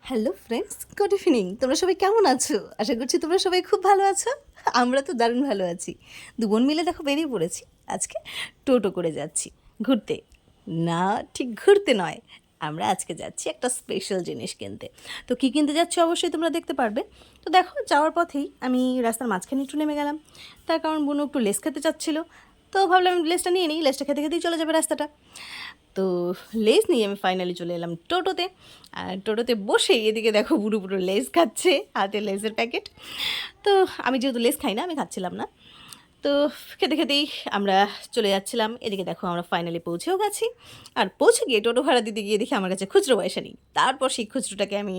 Hello friends, good evening. তোমরা সবাই কেমন আছো? আশা করছি তোমরা সবাই খুব ভালো আছো। আমরা তো দারুণ ভালো আছি। দু বোন মিলে দেখো বেরিয়ে পড়েছি আজকে টোটো করে যাচ্ছি ঘুরতে। না, ঠিক ঘুরতে নয়, আমরা আজকে যাচ্ছি একটা স্পেশাল জিনিস কিনতে। তো কী কিনতে যাচ্ছি অবশ্যই তোমরা দেখতে পারবে। তো দেখো, যাওয়ার পথেই আমি রাস্তার মাঝখানে একটু নেমে গেলাম, তার কারণ বোনও একটু লেস খেতে চাচ্ছিলো। তো ভাবলাম লেসটা নিয়ে নিই, লেসটা খেতে খেতেই চলে যাবে রাস্তাটা। তো লেস নিয়ে আমি ফাইনালি চলে এলাম টোটোতে। আর টোটোতে বসেই এদিকে দেখো বুড়ো বুড়ো লেস খাচ্ছে, হাতে লেসের প্যাকেট। তো আমি যেহেতু লেস খাই না, আমি খাচ্ছিলাম না। তো খেতে খেতেই আমরা চলে যাচ্ছিলাম। এদিকে দেখো আমরা ফাইনালি পৌঁছেও গেছি। আর পৌঁছে গিয়ে টোটো ভাড়া দিতে গিয়ে দেখি আমার কাছে খুচরো পয়সা নেই। তারপর সেই খুচরোটাকে আমি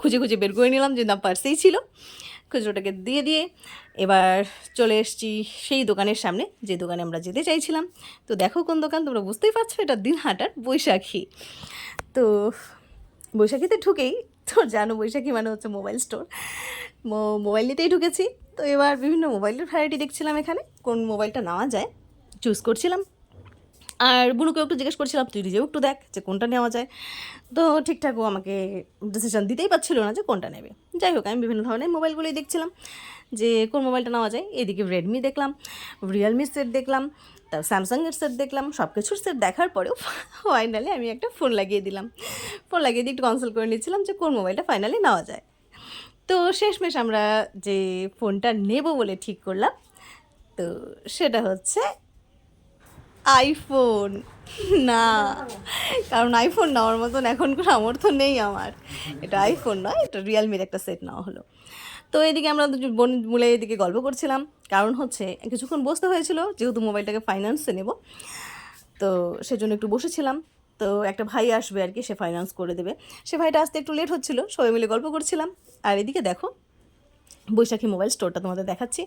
খুঁজে খুঁজে বের করে নিলাম, যে না পার্সেই ছিল। খুচরোটাকে দিয়ে দিয়ে এবার চলে এসেছি সেই দোকানের সামনে, যে দোকানে আমরা যেতে চাইছিলাম। তো দেখো কোন দোকান, তোমরা বুঝতেই পারছো, এটা দিনহাটার বৈশাখী। তো বৈশাখীতে ঢুকেই তো জানো, বৈশাখী মানে হচ্ছে মোবাইল স্টোর। মোবাইল নিতেই ঢুকেছি। তো এবার বিভিন্ন মোবাইলের ভ্যারাইটি দেখছিলাম, এখানে কোন মোবাইলটা নেওয়া যায় চুজ করছিলাম। আর বুনুকেও একটু জিজ্ঞেস করছিলাম, তুই নিজেও একটু দেখ যে কোনটা নেওয়া যায়। তো ঠিকঠাক ও আমাকে ডিসিশন দিতেই পারছিল না যে কোনটা নেবে। যাই হোক, আমি বিভিন্ন ধরনের মোবাইলগুলোই দেখছিলাম যে কোন মোবাইলটা নেওয়া যায়। এদিকে রেডমি দেখলাম, রিয়েলমির সেট দেখলাম, তার স্যামসাংয়ের সেট দেখলাম। সব কিছুর সেট দেখার পরেও ফাইনালি আমি একটা ফোন লাগিয়ে দিলাম। ফোন লাগিয়ে দিয়ে একটু কনসাল্ট করে নিচ্ছিলাম যে কোন মোবাইলটা ফাইনালি নেওয়া যায়। তো শেষমেশ আমরা যে ফোনটা নেব বলে ঠিক করলাম, তো সেটা হচ্ছে আইফোন। না, কারণ আইফোন নেওয়ার মতন এখন কোনো সামর্থ্য নেই আমার। এটা আইফোন নয়, এটা রিয়েলমির একটা সেট নেওয়া হলো। তো এদিকে আমরা দুজন বোন মিলে এদিকে গল্প করছিলাম, কারণ হচ্ছে কিছুক্ষণ বসতে হয়েছিল, যেহেতু মোবাইলটাকে ফাইন্যান্সে নেব। তো সেজন্য একটু বসেছিলাম। তো একটা ভাই আসবে আর কি, সে ফাইন্যান্স করে দেবে। সে ভাইটা আসতে একটু লেট হচ্ছিলো, সবাই মিলে গল্প করছিলাম। আর এদিকে দেখো বৈশাখী মোবাইল স্টোরটা তোমাদের দেখাচ্ছি।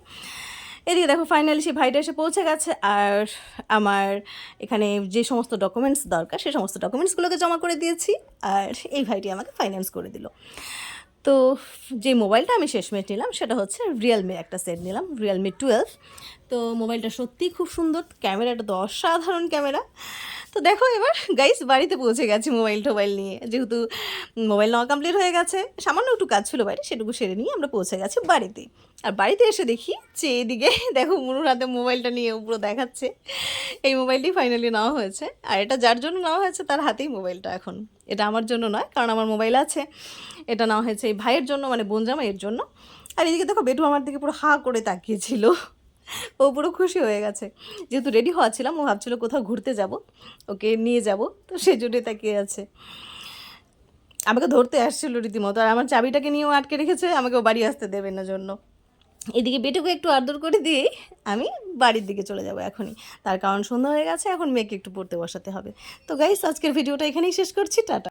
এদিকে দেখো ফাইনালি সেই ভাইটা এসে পৌঁছে গেছে। আর আমার এখানে যে সমস্ত ডকুমেন্টস দরকার, সেই সমস্ত ডকুমেন্টসগুলোকে জমা করে দিয়েছি। আর এই ভাইটি আমাকে ফাইন্যান্স করে দিল। তো যে মোবাইলটা আমি শেষমেশ নিলাম সেটা হচ্ছে রিয়েলমির একটা সেট নিলাম, রিয়েলমি 12। তো মোবাইলটা সত্যিই খুব সুন্দর, ক্যামেরাটা তো অসাধারণ ক্যামেরা। তো দেখো এবার গাইস বাড়িতে পৌঁছে গেছি মোবাইল নিয়ে, যেহেতু মোবাইল নেওয়া কমপ্লিট হয়ে গেছে। সামান্য একটু কাজ ছিল বাইরে, সেটুকু সেরে নিয়ে আমরা পৌঁছে গেছি বাড়িতে। আর বাড়িতে এসে দেখি যে এদিকে দেখো মুনুর হাতে মোবাইলটা নিয়ে উপরে দেখাচ্ছে। এই মোবাইলটি ফাইনালি নেওয়া হয়েছে। আর এটা যার জন্য নেওয়া হয়েছে তার হাতেই মোবাইলটা এখন। এটা আমার জন্য নয়, কারণ আমার মোবাইল আছে। এটা নেওয়া হয়েছে এই ভাইয়ের জন্য, মানে বোন জামাইয়ের জন্য। আর এদিকে দেখো বেটু আমার দিকে পুরো হাঁ করে তাকিয়েছিল। ও পুরো খুশি হয়ে গেছে, যেহেতু রেডি হওয়া ছিলাম, ও ভাবছিল কোথাও ঘুরতে যাব, ওকে নিয়ে যাব, তো সেই জন্যই তাকিয়ে আছে। আমাকে ধরতে আসছিল রীতিমতো, আর আমার চাবিটাকে নিয়েও আটকে রেখেছে, আমাকে ও বাড়ি আসতে দেবে না জন্য। এদিকে বেটুকে একটু আদর করে দিয়েই আমি বাড়ির দিকে চলে যাব এখনই। তার কারণ সন্ধ্যা হয়ে গেছে, এখন মেয়েকে একটু পড়তে বসাতে হবে। তো গাইস, আজকের ভিডিওটা এখানেই শেষ করছি। টাটা।